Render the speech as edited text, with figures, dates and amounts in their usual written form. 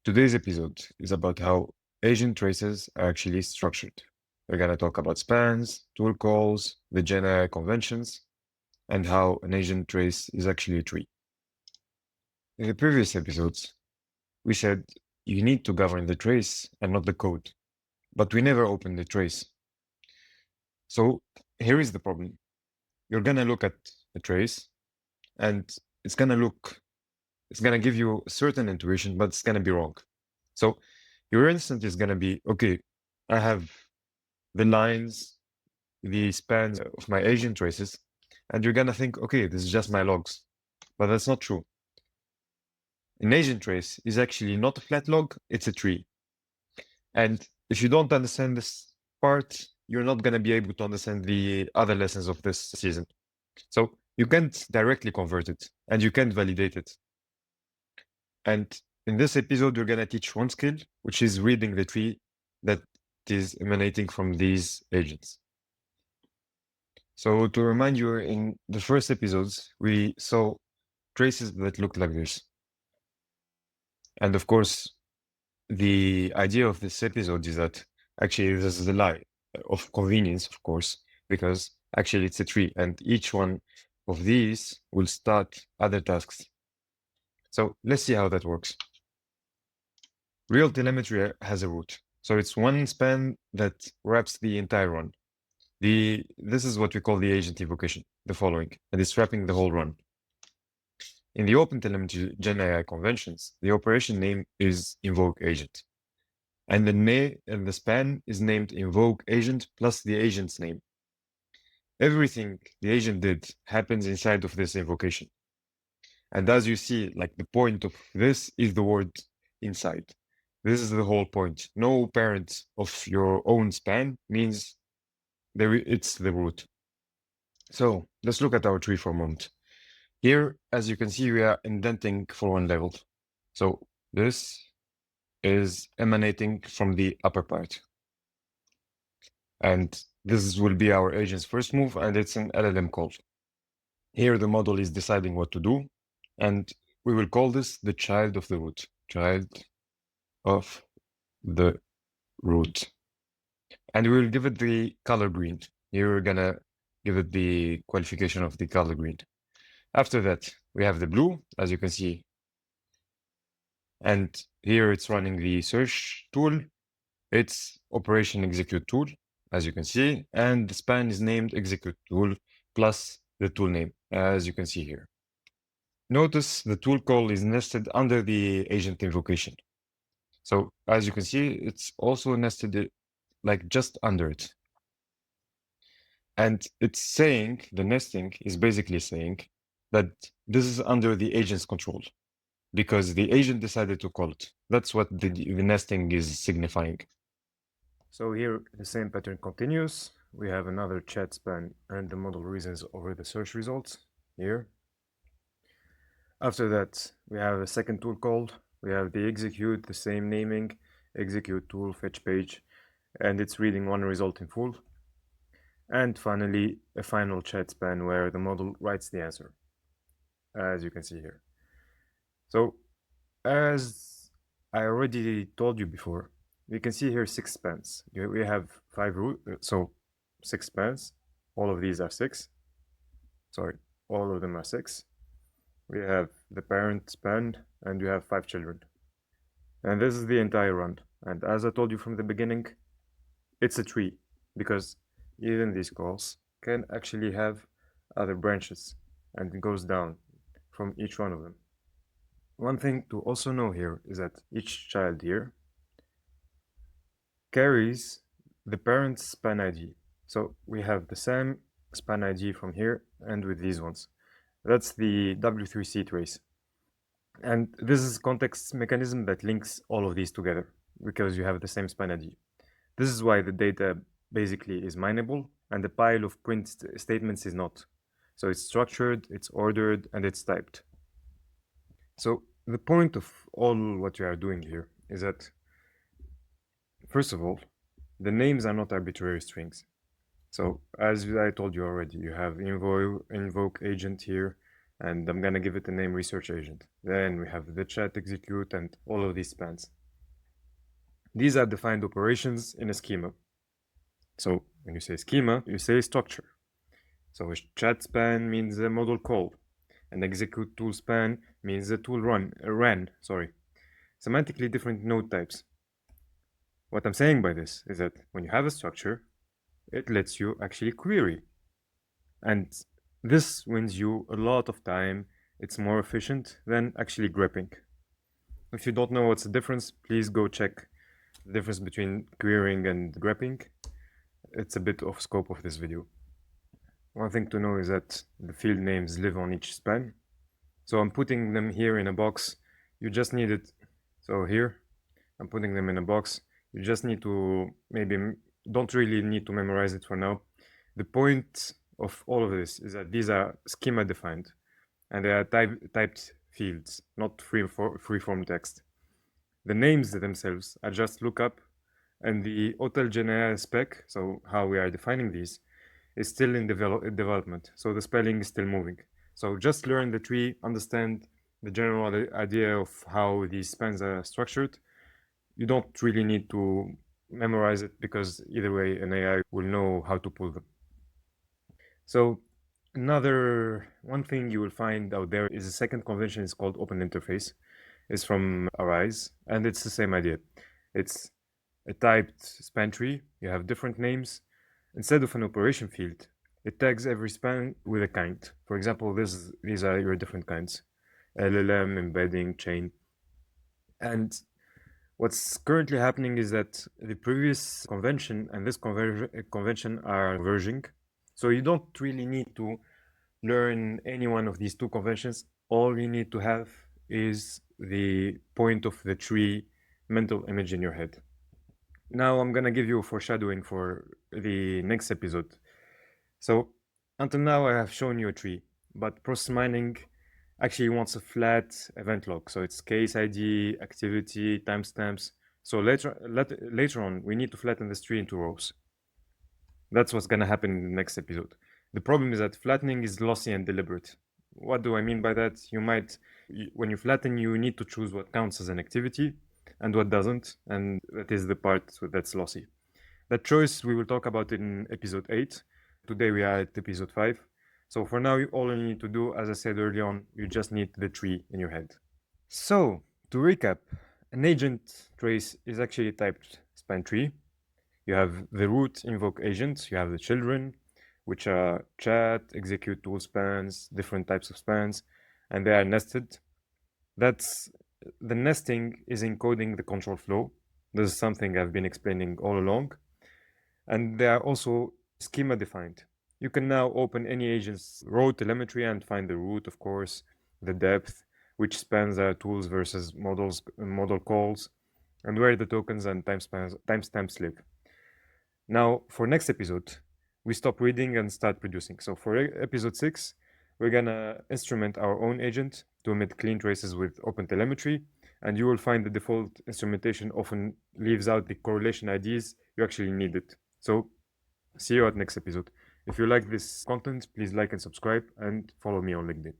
Today's episode is about how agent traces are actually structured. We're going to talk about spans, tool calls, the GenAI conventions, and how an agent trace is actually a tree. In the previous episodes, we said you need to govern the trace and not the code, but we never opened the trace. So here is the problem. You're going to look at a trace and it's going to give you a certain intuition, but it's going to be wrong. So your instinct is going to be, okay, I have the lines, the spans of my agent traces, and you're going to think, okay, this is just my logs. But that's not true. An agent trace is actually not a flat log, it's a tree. And if you don't understand this part, you're not going to be able to understand the other lessons of this season. So you can't directly convert it, and you can't validate it. And in this episode, we're going to teach one skill, which is reading the tree that is emanating from these agents. So to remind you, in the first episodes, we saw traces that looked like this. And of course, the idea of this episode is that actually this is a lie of convenience, of course, because actually it's a tree and each one of these will start other tasks. So let's see how that works. Real telemetry has a root. So it's one span that wraps the entire run. This is what we call the agent invocation, the following, and it's wrapping the whole run. In the OpenTelemetry GenAI conventions, the operation name is Invoke Agent. And the span is named Invoke Agent plus the agent's name. Everything the agent did happens inside of this invocation. And as you see, like the point of this is the word inside. This is the whole point. No parent of your own span means it's the root. So let's look at our tree for a moment. Here, as you can see, we are indenting for one level. So this is emanating from the upper part. And this will be our agent's first move, and it's an LLM call. Here, the model is deciding what to do, and we will call this the child of the root. Child of the root. And we will give it the color green. Here, we're going to give it the qualification of the color green. After that, we have the blue, as you can see. And here it's running the search tool. It's operation execute tool, as you can see. And the span is named execute tool plus the tool name, as you can see here. Notice the tool call is nested under the agent invocation. So as you can see, it's also nested like just under it. And it's saying, the nesting is basically saying that this is under the agent's control because the agent decided to call it. That's what the nesting is signifying. So here the same pattern continues. We have another chat span and the model reasons over the search results here. After that, we have a second tool called. We have the execute, the same naming, execute tool, fetch page, and it's reading one result in full. And finally, a final chat span where the model writes the answer, as you can see here. So, as I already told you before, we can see here 6 spans. We have 5 so 6 spans. All of these are 6. Sorry, all of them are 6. We have the parent span, and we have 5 children. And this is the entire run. And as I told you from the beginning, it's a tree, because even these calls can actually have other branches, and it goes down from each one of them. One thing to also know here is that each child here carries the parent's span ID. So we have the same span ID from here and with these ones. That's the W3C trace. And this is context mechanism that links all of these together because you have the same span ID. This is why the data basically is mineable and the pile of print statements is not. So it's structured, it's ordered, and it's typed. So the point of all what you are doing here is that, first of all, the names are not arbitrary strings. So as I told you already, you have invoke agent here, and I'm gonna give it a name research agent. Then we have the chat execute and all of these spans. These are defined operations in a schema. So when you say schema, you say structure. So a chat span means a model call. An execute tool span means a tool ran. Semantically different node types. What I'm saying by this is that when you have a structure, it lets you actually query. And this wins you a lot of time. It's more efficient than actually grepping. If you don't know what's the difference, please go check the difference between querying and grepping. It's a bit off scope of this video. One thing to know is that the field names live on each span. So I'm putting them here in a box. You just need it. So here, I'm putting them in a box. You just need to don't really need to memorize it for now. The point of all of this is that these are schema defined and they are typed fields, not free-form text. The names themselves are just lookup, and the hotel GenAI spec, so how we are defining these, is still in development. So the spelling is still moving. So just learn the tree, understand the general idea of how these spans are structured. You don't really need to memorize it because either way an AI will know how to pull them. So one thing you will find out there is a second convention is called Open Interface. It's from Arise, and it's the same idea. It's a typed span tree. You have different names. Instead of an operation field, it tags every span with a kind. For example, these are your different kinds: LLM, embedding, chain. And what's currently happening is that the previous convention and this convention are converging. So you don't really need to learn any one of these two conventions. All you need to have is the point of the tree mental image in your head. Now I'm gonna give you a foreshadowing for the next episode. So until now I have shown you a tree, but process mining actually wants a flat event log. So it's case ID, activity, timestamps. So later on, we need to flatten this tree into rows. That's what's gonna happen in the next episode. The problem is that flattening is lossy and deliberate. What do I mean by that? When you flatten, you need to choose what counts as an activity and what doesn't, and that is the part that's lossy. That choice we will talk about in episode 8. Today we are at episode 5. So for now, all you need to do, as I said early on, you just need the tree in your head. So to recap, an agent trace is actually a typed span tree. You have the root invoke agents, you have the children, which are chat, execute tool spans, different types of spans, and they are nested. The nesting is encoding the control flow. This is something I've been explaining all along. And they are also schema defined. You can now open any agent's raw telemetry and find the root, of course, the depth, which spans are tools versus model calls, and where the tokens and timestamps live. Now, for next episode, we stop reading and start producing. So for episode 6, we're gonna instrument our own agent to emit clean traces with OpenTelemetry, and you will find the default instrumentation often leaves out the correlation IDs you actually needed. So see you at next episode. If you like this content, please like and subscribe and follow me on LinkedIn.